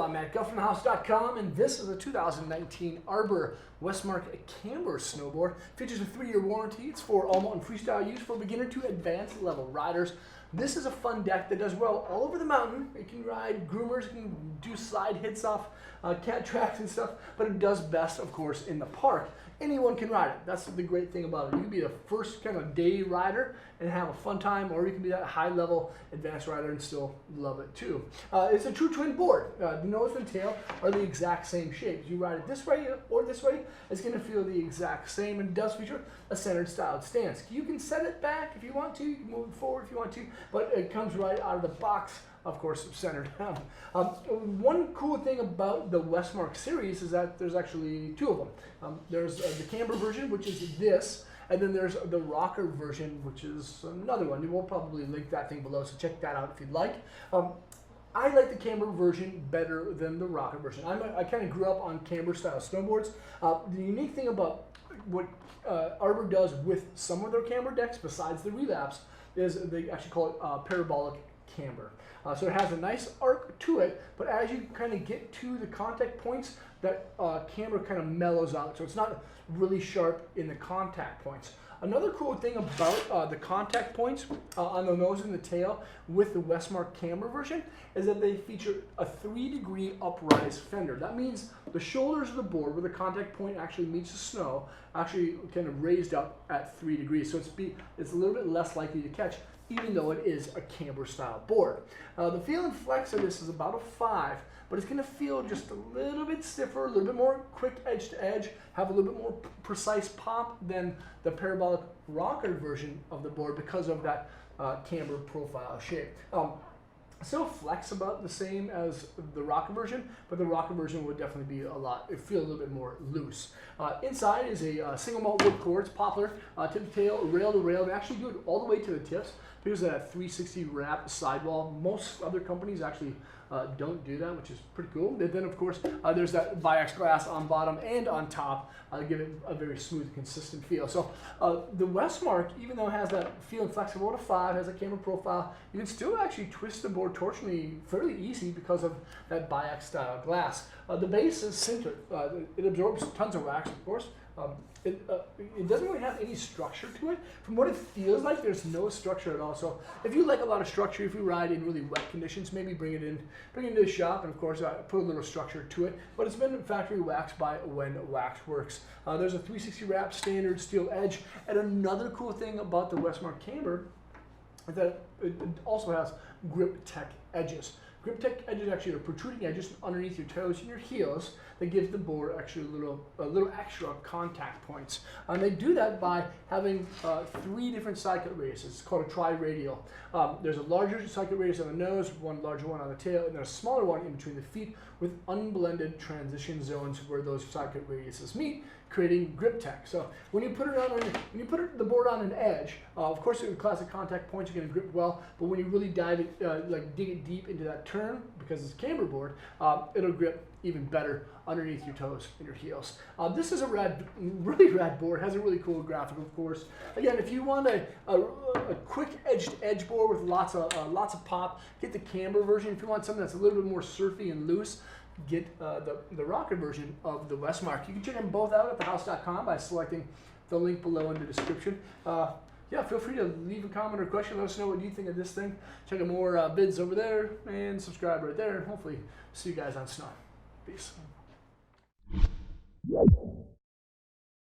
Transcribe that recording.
I'm Matt Guff from thehouse.com, and this is a 2019 Arbor Westmark Camber Snowboard. Features a 3-year warranty. It's for all mountain freestyle use for beginner to advanced level riders. This is a fun deck that does well all over the mountain. It can ride groomers, it can do slide hits off cat tracks and stuff, but it does best, of course, in the park. Anyone can ride it. That's the great thing about it. You can be the first kind of day rider and have a fun time, or you can be that high level advanced rider and still love it too. It's a true twin board. The nose and tail are the exact same shapes. You ride it this way or this way, it's going to feel the exact same, and it does feature a centered styled stance. You can set it back if you want to, you can move it forward if you want to, but it comes right out of the box, of course, centered down. One cool thing about the Westmark series is that there's actually two of them. There's the camber version, which is this, and then there's the rocker version, which is another one. We'll probably link that thing below, so check that out if you'd like. I like the camber version better than the rocker version. I kind of grew up on camber style snowboards. The unique thing about what Arbor does with some of their camber decks, besides the relapse, is they actually call it parabolic camber. So it has a nice arc to it, but as you kind of get to the contact points, that camber kind of mellows out, so it's not really sharp in the contact points. Another cool thing about the contact points on the nose and the tail with the Westmark Camber version is that they feature a 3-degree uprise fender. That means the shoulders of the board where the contact point actually meets the snow actually kind of raised up at 3 degrees, so it's a little bit less likely to catch, even though it is a camber style board. The feel and flex of this is about a 5, but it's going to feel just a little bit stiffer, a little bit more quick edge to edge, have a little bit more precise pop than the parabolic rocker version of the board because of that camber profile shape. Still flex about the same as the rocker version, but the rocker version would definitely be it feel a little bit more loose. Inside is a single malt wood core. It's poplar, tip to tail, rail to rail. They actually do it all the way to the tips. Here's that 360 wrap sidewall. Most other companies actually don't do that, which is pretty cool. And then, of course, there's that biax glass on bottom and on top, give it a very smooth, consistent feel. So the Westmark, even though it has that feel and flexible to 5, has a camber profile, you can still actually twist the board torsionally fairly easy because of that biax style glass. The base is sintered. It absorbs tons of wax, of course. It doesn't really have any structure to it. From what it feels like, there's no structure at all. So if you like a lot of structure, if you ride in really wet conditions, maybe bring it into the shop, and of course put a little structure to it. But it's been factory waxed by When Wax Works. There's a 360 wrap standard steel edge, and another cool thing about the Westmark Camber is that it also has grip tech edges. Grip tech edges actually are protruding edges underneath your toes and your heels that gives the board actually a little extra contact points. And they do that by having 3 different side cut radiuses. It's called a tri-radial. There's a larger side cut radius on the nose, one larger one on the tail, and there's a smaller one in between the feet with unblended transition zones where those side cut radiuses meet, creating grip tech. So when you put the board on an edge, of course the classic contact points are going to grip well, but when you really dig it deep into that turn, because it's a camber board, it'll grip even better underneath your toes and your heels. This is a really rad board. It has a really cool graphic, of course. Again, if you want a quick edge board with lots of pop, get the camber version. If you want something that's a little bit more surfy and loose, get the rocker version of the Westmark. You can check them both out at thehouse.com by selecting the link below in the description. Yeah, feel free to leave a comment or question. Let us know what you think of this thing. Check out more vids over there and subscribe right there. And hopefully see you guys on snow. Peace.